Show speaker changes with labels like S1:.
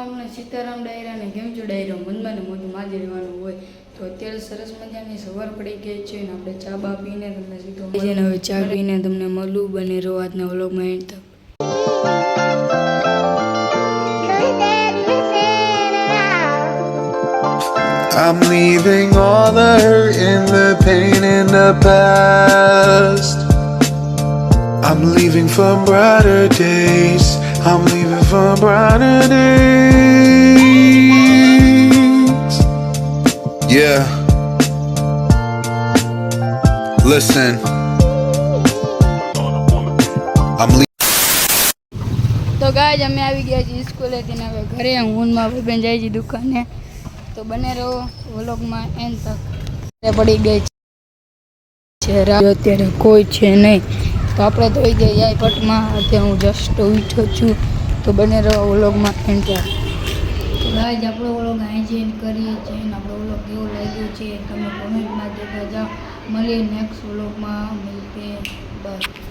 S1: રામ ને સીતારામ ડાયરા ને કેમ છો ડાયરો મનમાં ને મોઢું માજી રહેવાનું હોય તો અત્યારે સરસ મજાની સવાર પડી ગઈ છે ને આપણે ચા બા પીને તમને સીધો હવે ચા પીને તમને મળું બને રહો આજના વ્લોગમાં એન્ડ તક.
S2: I'm leaving all the hurt and the pain in the past. I'm leaving for brighter days. I'm leaving for brighter days. Yeah. Listen. I'm leaving.
S1: તો ગાય અમે આવી ગયા છીએ સ્કૂલેથી ને હવે ઘરે ઊનમાં બેન જાય છે દુકાને તો બને રહો વ્લોગમાં એન્ડ તક. પડી ગઈ છે અત્યારે કોઈ છે નહીં તો આપણે તો થઈ જાય પટમાં અત્યારે હું જસ્ટ ઉઠ્યો છું તો બને રહો વ્લોગમાં એન્ડ તક. તો ગાય આપણો વ્લોગ અહીં જ એન્ડ કરીએ છીએ ને આપણો વ્લોગ કેવો લાગ્યો છે તમે કોમેન્ટમાં દેખા જાઓ. મળીએ નેક્સ્ટ વ્લોગમાં મિલતે બાય.